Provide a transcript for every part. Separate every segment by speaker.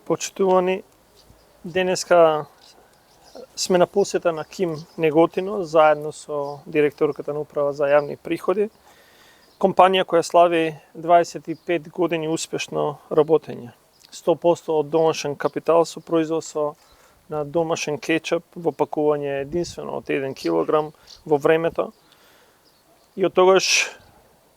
Speaker 1: Почитувани, денеска сме на посета на КИМ Неготино, заедно со директорката на управа за јавни приходи, компанија која слави 25 години успешно работење. 100% од домашен капитал со производство на домашен кетчуп во пакување единствено од 1 килограм во времето. И од тогаш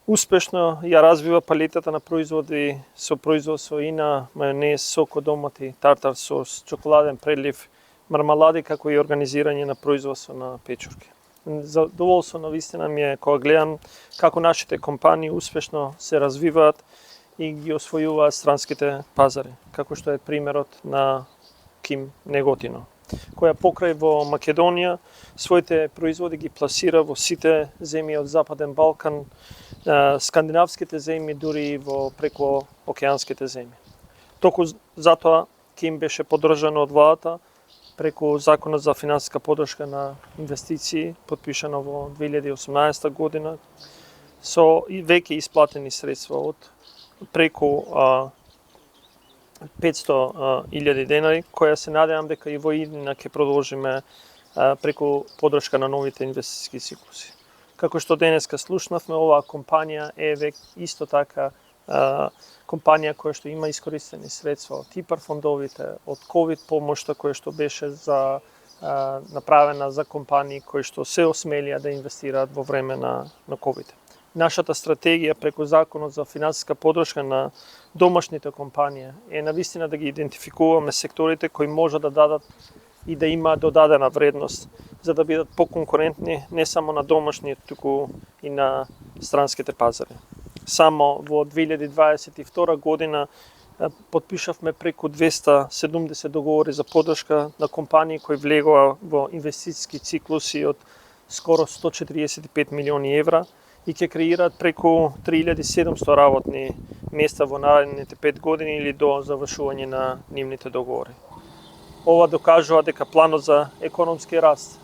Speaker 1: успешно ја развива палетата на производи со производство и на мајонез, сок од домати, тартар сос, чоколаден предлив, мармалади, како и организирање на производство на печурки. Задоволство на вистина ми е кога гледам како нашите компании успешно се развиваат и ги освојуваат странските пазари, како што е примерот на КИМ Неготино, која покрај во Македонија своите производи ги пласира во сите земји од Западен Балкан, скандинавските земји, дури и во преко океанските земји. Току затоа КИМ беше поддржано од владата преку Законот за финансиска поддршка на инвестиции, подпишано во 2018 година, со и веќе исплатени средства од преку 500.000 денари, која се надевам дека и во иднина ќе продолжиме преку поддршка на новите инвестициски циклуси. Како што денеска слушнавме, оваа компанија е исто така компанија која што има искористени средства од ИПАР фондовите, од ковид помошта која што беше направена за компании кои што се осмелија да инвестираат во време на ковид. Нашата стратегија преку Законот за финансиска поддршка на домашните компании е навистина да ги идентификуваме секторите кои може да дадат и да има додадена вредност, за да бидат поконкурентни не само на домашни, туку и на странските пазари. Само во 2022 година подпишавме преку 270 договори за поддршка на компании кои влегоа во инвестициски циклуси од скоро 145 милиони евра и ќе креираат преку 3700 работни места во наредните 5 години или до завршување на нивните договори. Ова докажува дека планот за економски раст,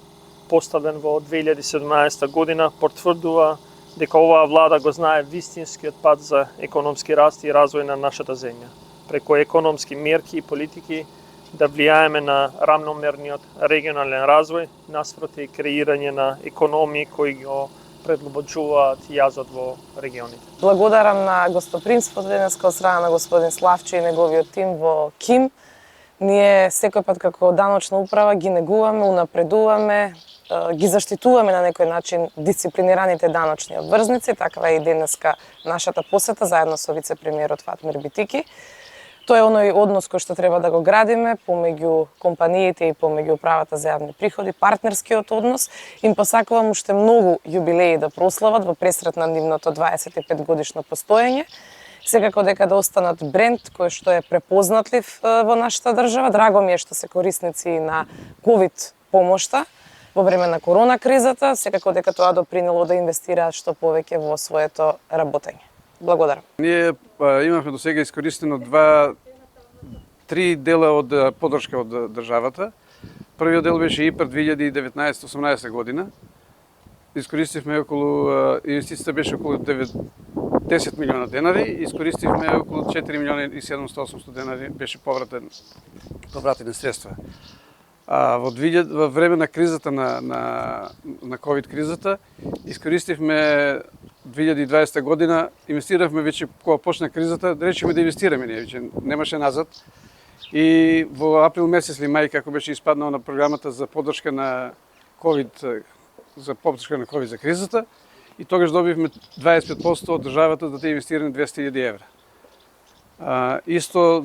Speaker 1: поставен во 2017 година, потврдува дека оваа влада го знае вистинскиот пат за економски раст и развој на нашата земја. Преку економски мерки и политики да влијаеме на рамномерниот регионален развој, наспроти креирање на економии кои го предлобочуваат јазот во регионите.
Speaker 2: Благодарам на гостопримството денеска од страна на господин Славчо и неговиот тим во КИМ. Ние секој пат како даночна управа ги негуваме, унапредуваме, ги заштитуваме на некој начин дисциплинираните даночни обврзници, такава е и денеска нашата посета заедно со вице-премиерот Фатмир Битики. Тоа е оној однос кој што треба да го градиме помеѓу компаниите и помеѓу управата за јавни приходи, партнерскиот однос. Им посакувам уште многу јубилеи да прослават во пресрет на нивното 25 годишно постоење. Секако дека да останат бренд кој што е препознатлив во нашата држава. Драго ми е што се корисници на ковид помошта во време на корона кризата, секако дека тоа допринело да инвестираат што повеќе во своето работење. Благодарам.
Speaker 3: Ние имавме до сега искористено 3 дела од поддршка од државата. Првиот дел беше ИПАР 2019-18 година. Искористивме околу, инвестицијата беше околу 10 милиона денари, искористивме околу 4 милиона и 700-800 денари беше повратени средства. Во време на кризата на ковид кризата искористивме 2020 година, инвестиравме веќе кога почна кризата, речеме да инвестираме, ние веќе немаше назад. И во април месец или мај како беше испаднала на програмата за поддршка на ковид за кризата, и тогаш добивме 25% од државата да те инвестираме 200.000 евра. Исто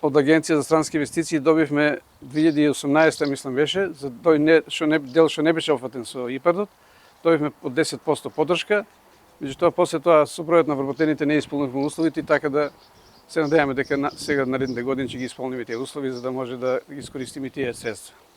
Speaker 3: од Агенција за странски инвестиции добивме 2018 мислам беше, за тој дел што не беше офатен со ИПАРДот, добивме од 10% поддршка, меѓутоа после тоа со бројот на вработените не исполнивме условите и така да се надеваме дека сега наредните години ќе ги исполниме тие услови за да може да искористиме тие средства.